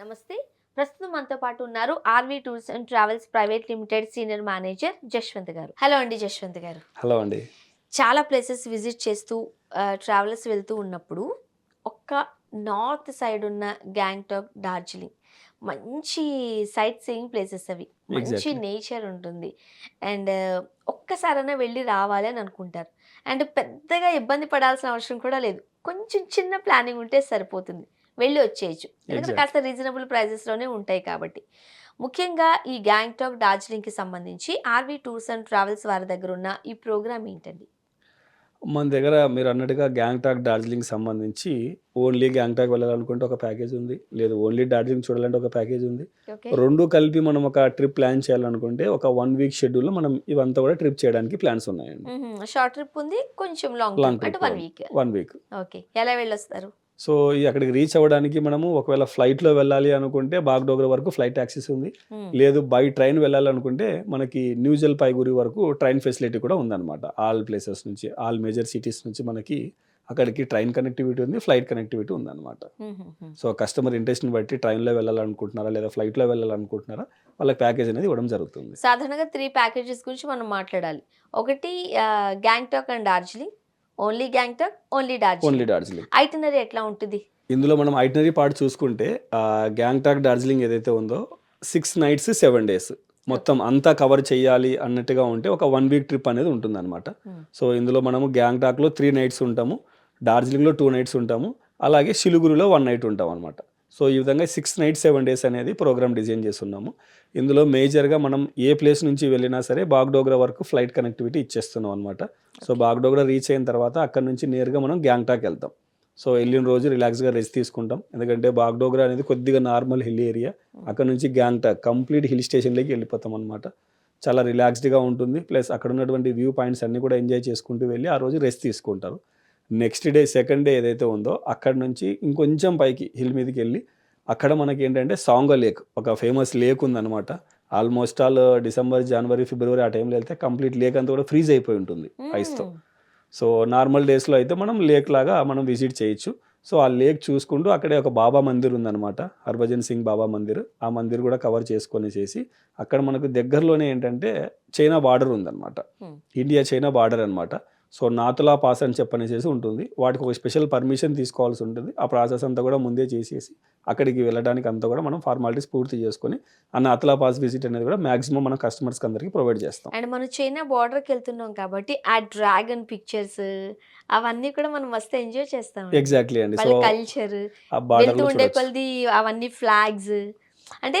నమస్తే. ప్రస్తుతం మనతో పాటు ఉన్నారు RV tours and travels private limited senior manager Jashwanth garu. Hello అండి జశ్వంత్ గారు. హలో అండి. చాలా ప్లేసెస్ విజిట్ చేస్తూ ట్రావెలర్స్ వెళ్తూ ఉన్నప్పుడు ఒక్క నార్త్ సైడ్ ఉన్న గ్యాంగ్టాక్, డార్జిలింగ్ మంచి సైట్ సీయింగ్ ప్లేసెస్ అవి. మంచి ఎగ్జాక్ట్‌లీ. నేచర్ ఉంటుంది. అండ్ ఒక్కసారైనా వెళ్ళి రావాలి అని అనుకుంటారు. అండ్ పెద్దగా ఇబ్బంది పడాల్సిన అవసరం కూడా లేదు. కొంచెం చిన్న ప్లానింగ్ ఉంటే సరిపోతుంది. వెళ్ళి వచ్చేయచ్చు. ఎందుకంటే ఎగ్జాక్ట్‌లీ. కాస్త రీజనబుల్ ప్రైజెస్‌లోనే ఉంటాయి కాబట్టి. ముఖ్యంగా ఈ గ్యాంగ్టాక్, డార్జిలింగ్‌కి సంబంధించి ఆర్‌వి టూర్స్ అండ్ ట్రావెల్స్ వారి దగ్గర ఉన్న ఈ ప్రోగ్రామ్ ఏంటండి? మన దగ్గర మీరన్నట్టుగా గ్యాంగ్టాక్, డార్జిలింగ్‌కి సంబంధించి ఓన్లీ గ్యాంగ్టాక్ వెళ్ళాలనుకుంటే ఒక ప్యాకేజ్ ఉంది. లేదు ఓన్లీ డార్జిలింగ్ చూడాలంటే ఒక ప్యాకేజ్ ఉంది. ఓకే. 2 కలిపి మనం ఒక ట్రిప్ ప్లాన్ చేయాలనుకుంటే ఒక 1 వీక్ షెడ్యూల్‌లో మనం ఇవంతా కూడా ట్రిప్ చేయడానికి ప్లాన్స్ ఉన్నాయండి. షార్ట్ ట్రిప్ ఉంది. కొంచెం లాంగ్ లాంగ్ ట్రిప్ అంటే ట్రిప్ 1 వీక్. 1 వీక్. ఓకే. ఎలా వెళ్ళొస్తారు? సో, అక్కడికి రీచ్ అవ్వడానికి మనము ఒకవేళ ఫ్లైట్‌లో వెళ్ళాలి అనుకుంటే బాగ్‌డోగ్రా వరకు ఫ్లైట్ టాక్సీస్ ఉంది. హ్మ్. లేదు బై ట్రైన్ వెళ్ళాలనుకుంటే మనకి న్యూ జల్‌పైగురి వరకు ట్రైన్ ఫెసిలిటీ కూడా ఉందన్నమాట. ఆల్ ప్లేసెస్ నుంచి, ఆల్ మేజర్ సిటీస్ నుంచి మనకి అక్కడికి ట్రైన్ కనెక్టివిటీ ఉంది. ఫ్లైట్ కనెక్టివిటీ ఉందన్నమాట. హుహుహు. సో, కస్టమర్ ఇంట్రెస్ట్‌ని బట్టి ట్రైన్‌లో వెళ్ళాలనుకుంటున్నారా? లేదా ఫ్లైట్‌లో వెళ్ళాలనుకుంటున్నారా? వాళ్ళకి ప్యాకేజ్ అనేది ఇవ్వడం జరుగుతుంది. సాధారణంగా 3 ప్యాకేజెస్ గురించి మనం మాట్లాడాలి. ఒకటి Gangtok and Darjeeling. Only Gangtok, only only Darjeeling. Darjeeling. Itinerary ఎట్లా ఉంటుంది? ఇందులో మనం ఐటినరీ పార్ట్ చూసుకుంటే గ్యాంగ్టాక్, డార్జిలింగ్ ఏదైతే ఉందో 6 నైట్స్, 7 డేస్ మొత్తం అంతా కవర్ చేయాలి అన్నట్టుగా ఉంటే ఒక 1 వీక్ ట్రిప్ అనేది ఉంటుందన్నమాట. హ్మ్. సో, ఇందులో మనము గ్యాంగ్టాక్‌లో 3 నైట్స్ ఉంటాము. డార్జిలింగ్‌లో 2 నైట్స్ ఉంటాము. అలాగే సిలిగురిలో 1 నైట్ ఉంటామన్నమాట. సో, ఈ విధంగా 6 నైట్స్, 7 డేస్ అనేది ప్రోగ్రామ్ డిజైన్ చేసున్నాము. ఇందులో మేజర్‌గా మనం ఏ ప్లేస్ నుంచి వెళ్ళినా సరే బాగ్‌డోగ్రా వరకు ఫ్లైట్ కనెక్టివిటీ ఇచ్చేస్తున్నాం అన్నమాట. సో, బాగ్‌డోగ్రా రీచ్ అయిన తర్వాత అక్కడి నుంచి నేరుగా మనం గ్యాంగ్టాక్ వెళ్తాం. సో, వెళ్ళిన రోజు రిలాక్స్‌గా రెస్ట్ తీసుకుంటాం. ఎందుకంటే బాగ్‌డోగ్రా అనేది కొద్దిగా నార్మల్ హిల్ ఏరియా. అక్కడ నుంచి గ్యాంగ్టాక్ కంప్లీట్ హిల్ స్టేషన్‌లోకి వెళ్ళిపోతాం అన్నమాట. చాలా రిలాక్స్డ్‌గా ఉంటుంది. ప్లస్ అక్కడ ఉన్నటువంటి వ్యూ పాయింట్స్ అన్నీ కూడా ఎంజాయ్ చేసుకుంటూ వెళ్ళి ఆ రోజు రెస్ట్ తీసుకుంటారు. నెక్స్ట్ డే సెకండ్ డే ఏదైతే ఉందో అక్కడి నుంచి ఇంకొంచెం పైకి హిల్ మీదకెళ్ళి అక్కడ మనకేంటంటే సాంగో లేక్ ఒక ఫేమస్ లేక్ ఉందన్నమాట. ఆల్మోస్ట్ ఆల్ డిసెంబర్, జనవరి, ఫిబ్రవరి ఆ టైంలో వెళ్తే కంప్లీట్ లేక్ అంతా కూడా ఫ్రీజ్ అయిపోయి ఉంటుంది ఐస్‌తో. హ్మ్. సో, నార్మల్ డేస్‌లో అయితే మనం లేక్ లాగా మనం విజిట్ చేయొచ్చు. సో, ఆ లేక్ చూసుకుంటూ అక్కడే ఒక బాబా మందిర్ ఉందన్నమాట. హర్భజన్ సింగ్ బాబా మందిర్. ఆ మందిర్ కూడా కవర్ చేసుకొనేసేసి అక్కడ మనకు దగ్గరలోనే ఏంటంటే చైనా బార్డర్ ఉందన్నమాట. హ్మ్. ఇండియా, చైనా బార్డర్ అన్నమాట. సో, నాతులా పాస్ అని చెప్పనేసేసి ఉంటుంది. వాటికి ఒక స్పెషల్ పర్మిషన్ తీసుకోవాల్సి ఉంటుంది. ఆ ప్రాసెస్ అంతా కూడా ముందే చేసేసి అక్కడికి వెళ్ళడానికి అంతా కూడా మనం ఫార్మాలిటీస్ పూర్తి చేసుకొని ఆ నాతులా పాస్ విజిట్ అనేది కూడా మాక్సిమం మన కస్టమర్స్‌కి అందరికీ ప్రొవైడ్ చేస్తాం. అండ్ మనం చైనా బార్డర్‌కి వెళ్తున్నాం కాబట్టి ఆ డ్రాగన్ పిక్చర్స్ అవన్నీ కూడా మనం మస్తు ఎంజాయ్ చేస్తామండి. ఎగ్జాక్ట్‌లీ అండి. సో, వాళ్ళ కల్చర్ ఆ వెళ్తూ బార్డర్‌లో ఉండే చూడొచ్చు. కొలది అవన్నీ ఫ్లాగ్స్ అంటే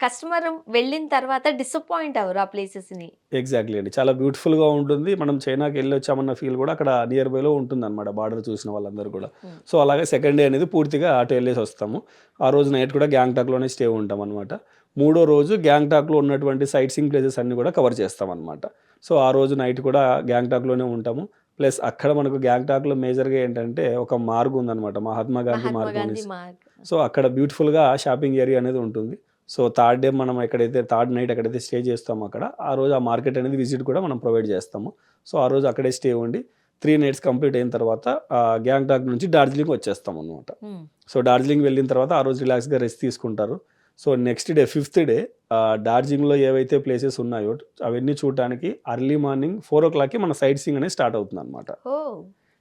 కస్టమర్ వెళ్ళిన తర్వాత డిసప్పాయింట్ అవ్వరు ఆ ప్లేసెస్‌ని. ఎగ్జాక్ట్‌లీ అండి. చాలా బ్యూటిఫుల్‌గా ఉంటుంది. మనం చైనాకి ఎళ్ళొచ్చామన్న ఫీల్ గూడా అక్కడ నియర్ బైలో ఉంటుందన్నమాట. బార్డర్ చూసిన వాళ్ళందరూ కూడా. హ్మ్. సో, అలాగే సెకండ్ డే అనేది పూర్తిగా అటు ఎళ్ళేసొస్తాము. ఆ రోజు నైట్ కూడా గ్యాంగ్టాక్‌లోనే స్టే ఉంటామన్నమాట. మూడో రోజు గ్యాంగ్టాక్‌లో ఉన్నటువంటి సైట్ సీయింగ్ ప్లేసెస్ అన్నీ కూడా కవర్ చేస్తామన్నమాట. సో, ఆ రోజు నైట్ కూడా గ్యాంగ్టాక్‌లోనే ఉంటాము. ప్లస్ అక్కడ మనకు గ్యాంగ్టాక్‌లో మేజర్‌గా ఏంటంటే ఒక మార్గ్ ఉందన్నమాట. మహాత్మా గాంధీ మహాత్మా మార్గ్ గాంధీ అనేసి. మార్గ్. సో, అక్కడ బ్యూటిఫుల్‌గా షాపింగ్ ఏరియా అనేది ఉంటుంది. సో, థర్డ్ డే మనం ఎక్కడైతే థర్డ్ నైట్ ఎక్కడైతే స్టే చేస్తామో అక్కడ, ఆ రోజు ఆ మార్కెట్ అనేది విజిట్ కూడా మనం ప్రొవైడ్ చేస్తాము. సో, ఆ రోజు అక్కడే స్టే ఉండి 3 నైట్స్ కంప్లీట్ అయిన తర్వాత గ్యాంగ్టాక్ నుంచి డార్జిలింగ్ వచ్చేస్తామన్నమాట. హ్మ్. సో, డార్జిలింగ్ వెళ్ళిన తర్వాత ఆ రోజు రిలాక్స్‌గా రెస్ట్ తీసుకుంటారు. So, next day fifth day డార్జిలింగ్‌లో ఏవైతే ప్లేసెస్ ఉన్నాయో అవన్నీ చూడటానికి ఎర్లీ మార్నింగ్ 4:00కి మన సైట్ సీయింగ్ అనేది స్టార్ట్ అవుతుందన్నమాట. ఓహ్!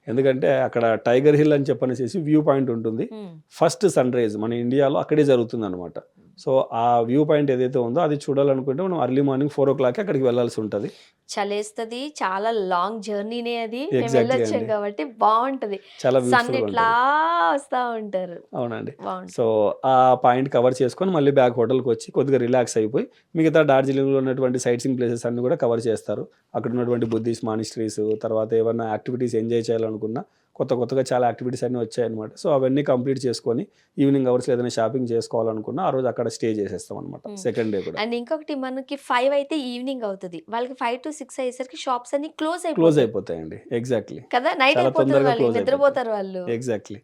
ఎందుకంటే అక్కడ టైగర్ హిల్ అని చెప్పనేసేసి వ్యూ పాయింట్ ఉంటుంది. హ్మ్. ఫస్ట్ సన్‌రైజ్ మన ఇండియాలో అక్కడే జరుగుతుందనమాట. సో, ఆ వ్యూ పాయింట్ ఏదైతే ఉందో అది చూడాలనుకుంటే మనం ఎర్లీ మార్నింగ్ 4:00కి అక్కడికి వెళ్ళాల్సి ఉంటది. చలేస్తది. చాలా లాంగ్ జర్నీనే అది. మేము ఎగ్జాక్ట్‌లీ వెళ్ళొచ్చాం అండి. కాబట్టి బావుంటది. చాలా సన్ బ్యూటిఫుల్‌గా ఇట్లా ఉంటది. వస్తా ఉంటారు. అవునండి. సో, బావుంటది. ఆ పాయింట్ కవర్ చేసుకొని మళ్ళీ బ్యాక్ హోటల్‌కొచ్చి కొద్దిగా రిలాక్స్ అయిపోయి మిగతా డార్జిలింగ్‌లో ఉన్నటువంటి సైట్ సీయింగ్ ప్లేసెస్ అన్నీ కూడా కవర్ చేస్తారు. అక్కడ ఉన్నటువంటి బుద్ధిస్ట్ మానిస్ట్రీస్ తర్వాత ఏవన్నా యాక్టివిటీస్ ఎంజాయ్ చేయాలనుకున్నా కొత్తగా చాలా యాక్టివిటీస్ అన్నీ వచ్చాయన్నమాట. సో, అవన్నీ కంప్లీట్ చేసుకొని ఈవినింగ్ అవర్స్‌లో ఏదైనా షాపింగ్ చేసుకోవాలనుకున్నా ఆ రోజు అక్కడ స్టే చేసేస్తామన్నమాట. హ్మ్. సెకండ్ డే కూడా. అండ్ ఇంకొకటి మనకి 5 అయితే ఈవినింగ్ అవుతది. వాళ్ళకి 5-6 అయ్యేసరికి షాప్స్ అన్నీ క్లోజ్ క్లోజ్ అయిపోతాయి. అయిపోతాయండి. ఎగ్జాక్ట్‌లీ. కదా! నైట్ చాలా అయిపోతది తొందరగా వాళ్ళకి. క్లోజ్ అయిపోతాయి. నిద్రపోతారు వాళ్ళు. ఎగ్జాక్ట్‌లీ.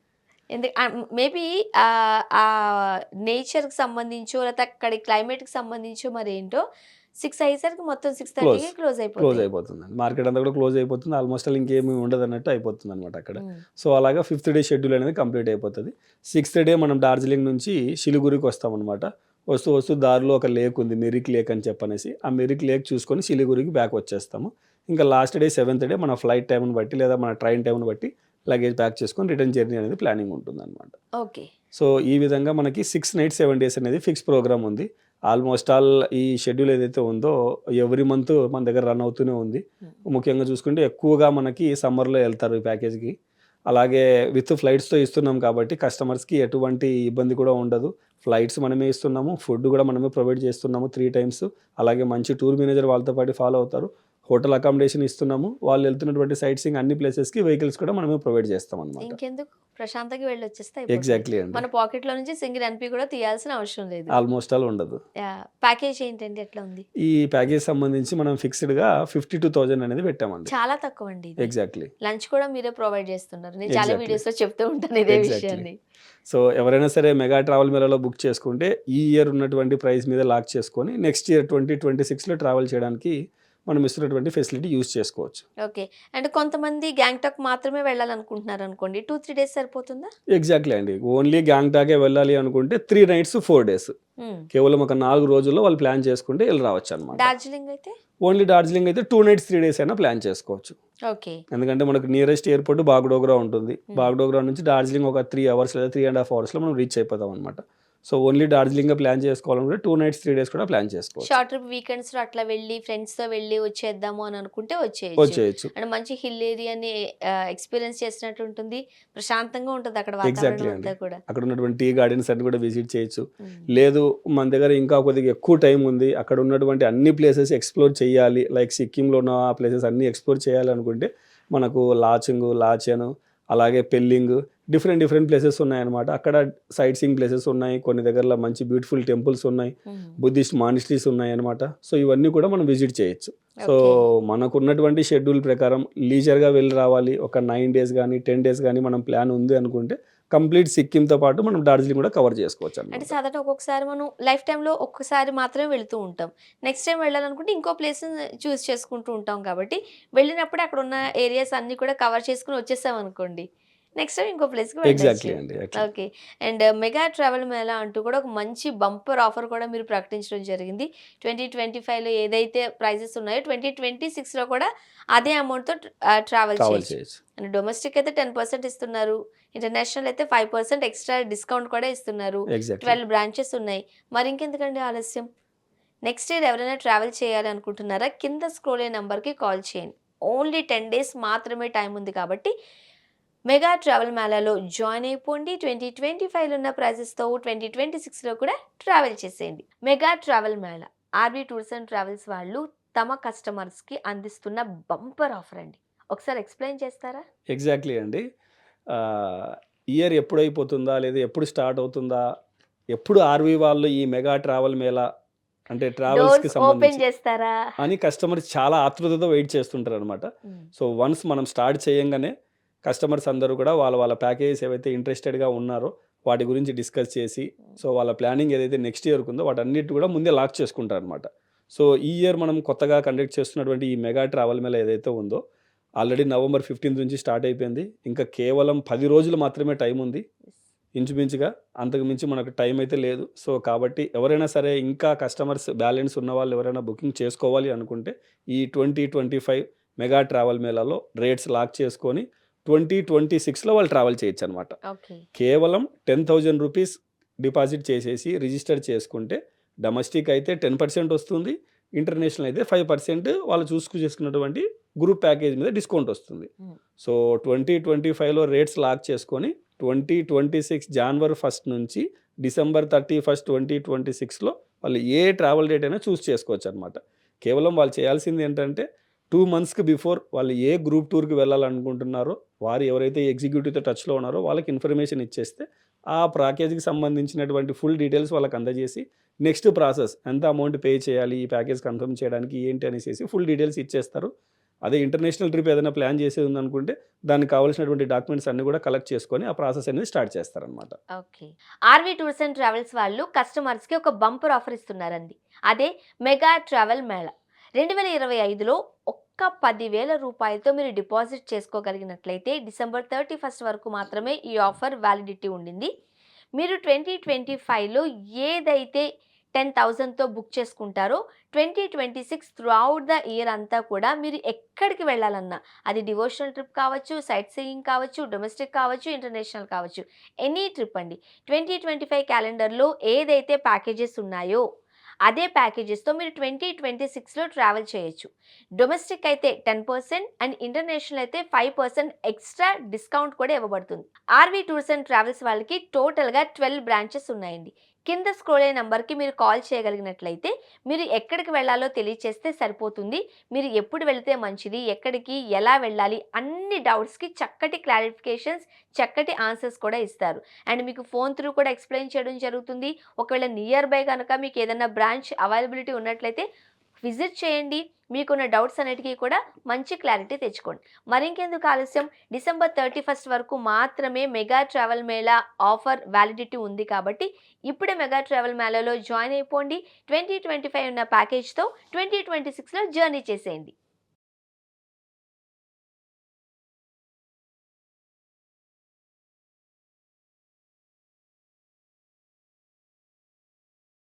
మేబీ నేచర్‌కి సంబంధించో లేతే అక్కడి క్లైమేట్‌కి సంబంధించో మరేంటో 6 అయ్యేసరికి మొత్తం క్లోజ్ 6:30కి క్లోజ్ క్లోజ్ అయిపోతాయి. అయిపోతుందండి. మార్కెట్ అంతా కూడా క్లోజ్ అయిపోతుంది. ఆల్మోస్ట్ ఆల్ ఇంకేమి ఉండదన్నట్టు అయిపోతుందనమాట అక్కడ. హ్మ్. సో, అలాగా 5th డే షెడ్యూల్ అనేది కంప్లీట్ అయిపోతది. 6th డే మనం డార్జిలింగ్ నుంచి సిలిగురికి వస్తామనమాట. వస్తూ వస్తూ దారిలో ఒక లేక్ ఉంది. మిరిక్ లేక్ అని చెప్పనేసి, ఆ మిరిక్ లేక్ చూసుకొని సిలిగురికి బ్యాక్ వచ్చేస్తాము. ఇంకా లాస్ట్ డే 7th డే మన ఫ్లైట్ టైమ్‌ని బట్టి లేదా మన ట్రైన్ టైమ్‌ని బట్టి లగేజ్ ప్యాక్ చేసుకొని రిటర్న్ జర్నీ అనేది ప్లానింగ్ ఉంటుందనమాట. ఓకే. సో, ఈ విధంగా మనకి 6 నైట్స్ 7 డేస్ అనేది ఫిక్స్ ప్రోగ్రామ్ ఉంది. ఆల్మోస్ట్ ఆల్ ఈ షెడ్యూల్ ఏదైతే ఉందో ఎవ్రీ మంత్ మన దగ్గర రన్ అవుతూనే ఉంది. హ్మ్. ముఖ్యంగా చూసుకుంటే ఎక్కువగా మనకి సమ్మర్‌లో ఎళ్తారు ఈ ప్యాకేజ్‌కి. అలాగే విత్ ఫ్లైట్స్‌తో ఇస్తున్నాం కాబట్టి కస్టమర్స్‌కి ఎటువంటి ఇబ్బంది కూడా ఉండదు. ఫ్లైట్స్ మనమే ఇస్తున్నాము. ఫుడ్ కూడా మనమే ప్రొవైడ్ చేస్తున్నాము 3 టైమ్స్. అలాగే మంచి టూర్ మేనేజర్ వాళ్ళతో పాటు ఫాలో అవుతారు. హోటల్ అకామిడేషన్ ఇస్తున్నాము. వాళ్ళు వెళ్తున్నటువంటి సైట్ సీయింగ్ అన్ని ప్లేసెస్‌కి వెహికల్స్ కూడా మనమే ప్రొవైడ్ చేస్తామనమాట. ఇంకెందుకు ప్రశాంతంగా వెళ్ళొచ్చేస్తే అయిపోతది. ఎగ్జాక్ట్‌లీ అండి. మన పాకెట్‌లో నుంచి సింగిల్ ఎన్‌పీ కూడా తీయాల్సిన అవసరం లేదు. ఆల్మోస్ట్ ఆల్ ఉండదు. యాహ్! ప్యాకేజ్ ఏంటండి? ఎట్లా ఉంది? ఈ ప్యాకేజ్ సంబంధించి మనం ఫిక్స్‌డ్‌గా 52,000 అనేది పెట్టామండి. చాలా తక్కువండి ఇది. ఎగ్జాక్ట్‌లీ. లంచ్ కూడా మీరే ప్రొవైడ్ చేస్తున్నారు. నేను చాలా ఎగ్జాక్ట్‌లీ. వీడియోస్‌లో చెప్తూ ఉంటాను ఇదే ఎగ్జాక్ట్‌లీ. విషయాన్ని. సో, ఎవరైనా సరే మెగా ట్రావెల్ మేళాలో బుక్ చేసుకుంటే ఈ ఇయర్ ఉన్నటువంటి ప్రైస్ మీద లాక్ చేసుకొని నెక్స్ట్ ఇయర్ 2026లో ట్రావెల్ చేయడానికి మనం ఇస్తున్నటువంటి ఫెసిలిటీ యూజ్ చేసుకోవచ్చు. ఓకే. అండ్ కొంతమంది గ్యాంగ్టాక్ మాత్రమే వెళ్ళాలనుకుంటున్నారనుకోండి. 2, 3 డేస్ సరిపోతుందా? ఎగ్జాక్ట్‌లీ అండి. ఓన్లీ గ్యాంగ్టాకే వెళ్ళాలి అనుకుంటే 3 నైట్స్ 4 డేస్. హ్మ్. కేవలం ఒక 4 రోజుల్లో వాళ్ళు ప్లాన్ చేసుకుంటే ఎళ్లి రావచ్చనమాట. డార్జిలింగ్ అయితే? ఓన్లీ డార్జిలింగ్ అయితే 2 నైట్స్ 3 డేస్ అయినా ప్లాన్ చేసుకోవచ్చు. ఓకే. ఎందుకంటే మనకు నియరెస్ట్ ఎయిర్‌పోర్ట్ బాగ్‌డోగ్రా ఉంటుంది. హ్మ్. బాగ్‌డోగ్రా నుంచి డార్జిలింగ్ ఒక 3 అవర్స్ లేదా 3½ అవర్స్‌లో మనం రీచ్ అయిపోతామనమాట. సో, ఓన్లీ డార్జిలింగే ప్లాన్ చేసుకోవాలనుకుంటే 2 నైట్స్ 3 డేస్ కూడా ప్లాన్ చేసుకోవచ్చు. షార్ట్ ట్రిప్ వీకెండ్స్‌లో అట్లా వెళ్ళి ఫ్రెండ్స్‌తో వెళ్ళి వచ్చేద్దాము అని అనుకుంటే వచ్చేయొచ్చు. వచ్చేయొచ్చు. అండ్ మంచి హిల్ ఏరియాని ఎక్స్‌పీరియన్స్ చేసినట్టు ఉంటుంది. ప్రశాంతంగా ఉంటది అక్కడ ఎగ్జాక్ట్‌లీ వాతావరణం అండి. అంతా కూడా. అక్కడ ఉన్నటువంటి టీ గార్డెన్స్ అన్ని కూడా విజిట్ చేయొచ్చు. హ్మ్. లేదు మన దగ్గర ఇంకా కొద్దిగా ఎక్కువ టైం ఉంది. అక్కడ ఉన్నటువంటి అన్ని ప్లేసెస్ ఎక్స్‌ప్లోర్ చేయాలి. లైక్ సిక్కింలో ఉన్న ఆ ప్లేసెస్ అన్నీ ఎక్స్‌ప్లోర్ చేయాలనుకుంటే మనకు లాచెంగ్, లాచెన్ అలాగే పెల్లింగ్ డిఫరెంట్ ప్లేసెస్ ఉన్నాయన్నమాట. అక్కడ సైట్ సీయింగ్ ప్లేసెస్ ఉన్నాయి. కొన్ని దగ్గరలో మంచి బ్యూటిఫుల్ టెంపుల్స్ ఉన్నాయి. హ్మ్. బుద్ధిస్ట్ మానిస్ట్రీస్ ఉన్నాయన్నమాట. సో, ఇవన్నీ కూడా మనం విజిట్ చేయొచ్చు. So, okay. మనకున్నటువంటి షెడ్యూల్ ప్రకారం లీజర్‌గా వెళ్ళి రావాలి. ఒక 9 డేస్ గానీ, 10 డేస్ గానీ మనం ప్లాన్ ఉంది అనుకుంటే కంప్లీట్ సిక్కింతో పాటు మనం డార్జిలింగ్ కూడా కవర్ అంటే చేసుకోవచ్చనమాట. సాధారణంగా ఒక్కొక్కసారి మనం లైఫ్ టైమ్‌లో ఒక్కసారి మాత్రమే వెళ్తూ ఉంటాం. నెక్స్ట్ టైమ్ వెళ్ళాలనుకుంటే ఇంకో ప్లేస్‌ని చూజ్ చేసుకుంటూ ఉంటాం కాబట్టి, వెళ్ళినప్పుడే అక్కడున్న ఏరియాస్ అన్నీ కూడా కవర్ చేసుకొని వచ్చేసామనుకోండి. నెక్స్ట్ టైమ్ ఇంకో ప్లేస్‌కి ఎగ్జాక్ట్‌లీ వెళ్ళొచ్చు. అండి. అట్లా. Okay. And mega travel Mela అంటూ కూడా ఒక మంచి బంపర్ ఆఫర్ కూడా మీరు ప్రకటించడం జరిగింది. 2025లో ఏదైతే ప్రైజెస్ ఉన్నాయో 2026లో కూడా అదే అమౌంట్‌తో ట్రావెల్ ట్రావెల్ చేయొచ్చు. చేయొచ్చు. అండ్ డొమెస్టిక్ అయితే 10% ఇస్తున్నారు. ఇంటర్నేషనల్ అయితే 5% ఎక్స్‌ట్రా డిస్కౌంట్ కూడా ఇస్తున్నారు. ఎగ్జాక్ట్‌లీ. 12 బ్రాంచెస్ ఉన్నాయి. మరింకెందుకండి ఆలస్యం? నెక్స్ట్ ఇయర్ ఎవరైనా ట్రావెల్ చేయాలి అనుకుంటున్నారా? కింద స్క్రోల్ అయ్యే నంబర్‌కి కాల్ చేయండి. ఓన్లీ 10 డేస్ మాత్రమే టైం ఉంది కాబట్టి మెగా ట్రావెల్ మేళాలో జాయిన్ అయిపోండి. 2025లో ఉన్న ప్రైజెస్‌తో 2026లో కూడా ట్రావెల్ చేసేయండి. Mega travel Mela RB tours and travels వాళ్ళు తమ కస్టమర్స్‌కి అందిస్తున్న బంపర్ ఆఫర్ అండి. ఒకసారి ఎక్స్‌ప్లెయిన్ చేస్తారా? ఎగ్జాక్ట్‌లీ అండి. ఆహ్, ఇయర్ ఎప్పుడైపోతుందా? లేదా ఎప్పుడు స్టార్ట్ అవుతుందా? ఎప్పుడు ఆర్‌వీ వాళ్ళు ఈ మెగా ట్రావెల్ మేళా అంటే ట్రావెల్స్‌కి డోర్స్ ఓపెన్ సంబంధించి చేస్తారా? అని కస్టమర్స్ చాలా ఆతృతతో వెయిట్ చేస్తుంటారనమాట. హ్మ్. సో, వన్స్ మనం స్టార్ట్ చేయంగానే కస్టమర్స్ అందరూ కూడా వాళ్ళ ప్యాకేజెస్ ఏవైతే ఇంట్రెస్టెడ్‌గా ఉన్నారో వాటి గురించి డిస్కస్ చేసి, సో, వాళ్ళ ప్లానింగ్ ఏదైతే నెక్స్ట్ ఇయర్‌కి ఉందో వాటన్నిటిని కూడా ముందే లాక్ చేసుకుంటారనమాట. సో, ఈ ఇయర్ మనం కొత్తగా కండక్ట్ చేస్తున్నటువంటి ఈ మెగా ట్రావెల్ మేళా ఏదైతే ఉందో ఆల్రెడీ నవంబర్ 15 నుంచి స్టార్ట్ అయిపోయింది. ఇంకా కేవలం 10 రోజులు మాత్రమే టైం ఉంది. ఇంచుమించుగా అంతకు మించి మనకు టైం అయితే లేదు. సో, కాబట్టి ఎవరైనా సరే ఇంకా కస్టమర్స్ బ్యాలెన్స్ ఉన్నవాళ్ళు ఎవరైనా బుకింగ్ చేసుకోవాలి అనుకుంటే ఈ 2025 మెగా ట్రావెల్ మేళాలో రేట్స్ లాక్ చేసుకొని 2026లో వాళ్ళు ట్రావెల్ చేయొచ్చనమాట. ఓకే. కేవలం 10,000 రూపీస్ డిపాజిట్ చేసేసి రిజిస్టర్ చేసుకుంటే డొమెస్టిక్ అయితే 10% వస్తుంది. ఇంటర్నేషనల్ అయితే 5% వాళ్ళు చేసుకున్నటువంటి గ్రూప్ ప్యాకేజ్ మీద డిస్కౌంట్ వస్తుంది. హ్మ్. సో, 2025లో రేట్స్ లాక్ చేసుకొని 2026 జనవరి 1 నుంచి డిసెంబర్ 31, 2026లో వాళ్ళు ఏ ట్రావెల్ డేట్ అయినా చేసుకోవచ్చనమాట. కేవలం వాళ్ళు చేయాల్సింది ఏంటంటే 2 మంత్స్‌కి బిఫోర్ వాళ్ళు ఏ గ్రూప్ టూర్‌కి వెళ్ళాలనుకుంటున్నారో, వారు ఎవరైతే ఎగ్జిక్యూటివ్‌తో టచ్‌లో ఉన్నారో వాళ్ళకి ఇన్ఫర్మేషన్ ఇచ్చేస్తే, ఆ ప్యాకేజ్‌కి సంబంధించినటువంటి ఫుల్ డీటెయిల్స్ వాళ్ళకి అందజేసి, నెక్స్ట్ ప్రాసెస్ ఎంత అమౌంట్ పే చేయాలి, ఈ ప్యాకేజ్ కన్ఫర్మ్ చేయడానికి ఏంటి అనేసేసి ఫుల్ డీటెయిల్స్ ఇచ్చేస్తారు. అదే ఇంటర్నేషనల్ ట్రిప్ ఏదైనా ప్లాన్ చేసేది ఉందనుకుంటే దానికి కావాల్సినటువంటి డాక్యుమెంట్స్ అన్నీ కూడా కలెక్ట్ చేసుకొని ఆ ప్రాసెస్ అనేది స్టార్ట్ చేస్తారనమాట. Okay. RV tours and travels వాళ్ళు కస్టమర్స్‌కి ఒక బంపర్ ఆఫర్ ఇస్తున్నారండి. అదే మెగా ట్రావెల్ మేళా. 2025లో ఒక్క రూ. 10,000 మీరు డిపాజిట్ చేసుకోగలిగినట్లయితే డిసెంబర్ 31 వరకు మాత్రమే ఈ ఆఫర్ వ్యాలిడిటీ ఉండింది. మీరు 2025లో ఏదైతే 10,000తో బుక్ చేసుకుంటారో 2026 త్రూఅవుట్ ద ఇయర్ అంతా కూడా మీరు ఎక్కడికి వెళ్ళాలన్నా అది డివోషనల్ ట్రిప్ కావచ్చు, సైట్ సీయింగ్ కావచ్చు, డొమెస్టిక్ కావచ్చు, ఇంటర్నేషనల్ కావచ్చు. ఎనీ ట్రిప్ అండి. 2025 క్యాలెండర్‌లో ఏదైతే ప్యాకేజెస్ ఉన్నాయో అదే ప్యాకేజెస్‌తో మీరు 2026లో ట్రావెల్ చేయొచ్చు. డొమెస్టిక్ అయితే 10% అండ్ ఇంటర్నేషనల్ అయితే 5% ఎక్స్‌ట్రా డిస్కౌంట్ కూడా ఇవ్వబడుతుంది. ఆర్‌వి టూర్స్ అండ్ ట్రావెల్స్ వాళ్ళకి టోటల్‌గా 12 బ్రాంచెస్ ఉన్నాయండి. కింద స్క్రోల్ అయ్యే నంబర్‌కి మీరు కాల్ చేయగలిగినట్లయితే మీరు ఎక్కడికి వెళ్ళాలో తెలియచేస్తే సరిపోతుంది. మీరు ఎప్పుడు వెళ్తే మంచిది, ఎక్కడికి, ఎలా వెళ్ళాలి అన్ని డౌట్స్‌కి చక్కటి క్లారిఫికేషన్స్, చక్కటి ఆన్సర్స్ కూడా ఇస్తారు. అండ్ మీకు ఫోన్ త్రూ కూడా ఎక్స్‌ప్లెయిన్ చేయడం జరుగుతుంది. ఒకవేళ నియర్ బై గనక మీకు ఏదైనా బ్రాంచ్ అవైలబిలిటీ ఉన్నట్లయితే విజిట్ చేయండి. మీకున్న డౌట్స్ అన్నిటికి కూడా మంచి క్లారిటీ తెచ్చుకోండి. మరింకెందుకు ఆలస్యం, డిసెంబర్ 31 వరకు మాత్రమే mega travel Mela offer validity ఉంది కాబట్టి ఇప్పుడే మెగా ట్రావెల్ మేళాలో జాయిన్ అయిపోండి. 2025 ఉన్న ప్యాకేజ్‌తో 2026లో జర్నీ చేసేయండి.